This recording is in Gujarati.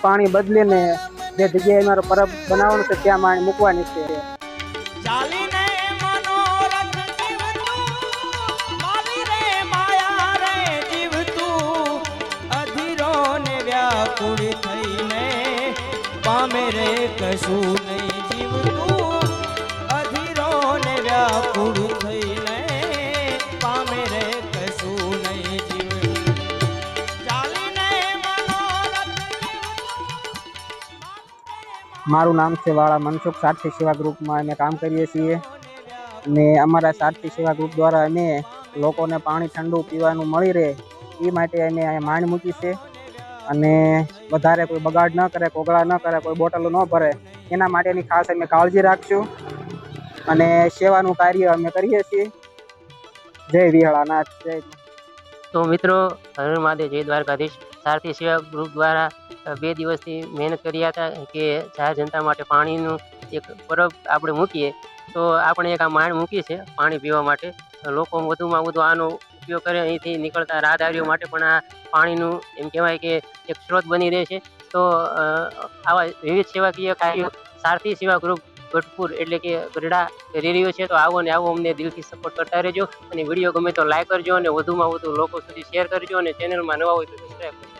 પાણી બદલીને જે જગ્યાએ અમારો પરબ બનાવવાનું છે ત્યાં પાણી મૂકવાની છે। પામે રે કશું નહીં જીવતું અધીરો ને વ્યાકુળ થઈને પામે રે કશું નહીં જીવતું ચાલીને મારું નામ છે વાળા મનસુખ સારથી સેવા ગ્રુપમાં અમે કામ કરીએ છીએ અને અમારા સારથી સેવા ગ્રુપ દ્વારા અમે લોકોને પાણી ઠંડુ પીવાનું મળી રહે એ માટે અમે અહીંયા માંડ મૂકી છે અને વધારે કોઈ બગાડ ન કરે, કોગળા ન કરે, કોઈ બોટલો ન ભરે એના માટેની ખાસ અમે કાળજી રાખશું અને સેવાનું કાર્ય અમે કરીએ છીએ। જય વિહળાનાથ જય। તો મિત્રો હર મહાદેવ જય દ્વારકાધીશ। સારથી સેવા ગ્રુપ દ્વારા 2 દિવસથી મહેનત કર્યા હતા કે જાહેર જનતા માટે પાણીનું એક પરબ આપણે મૂકીએ તો આપણે એક આ માંડ મૂકી છે પાણી પીવા માટે। લોકો વધુમાં વધુ આનો ઉપયોગ કરે, અહીંથી નીકળતા રાહદારીઓ માટે પણ આ પાણીનું એમ કહેવાય કે એક સ્ત્રોત બની રહે છે। તો આવા વિવિધ સેવાકીય કાર્યો સારથી સેવા ગ્રુપ ગઢપુર એટલે કે ગઢડા કરી રહ્યો છે। તો આવો ને આવો અમને દિલથી સપોર્ટ કરતા રહેજો અને વિડીયો ગમે તો લાઈક કરજો અને વધુમાં વધુ લોકો સુધી શેર કરજો અને ચેનલમાં નવા હોય તો સબસ્ક્રાઈબ કરજો।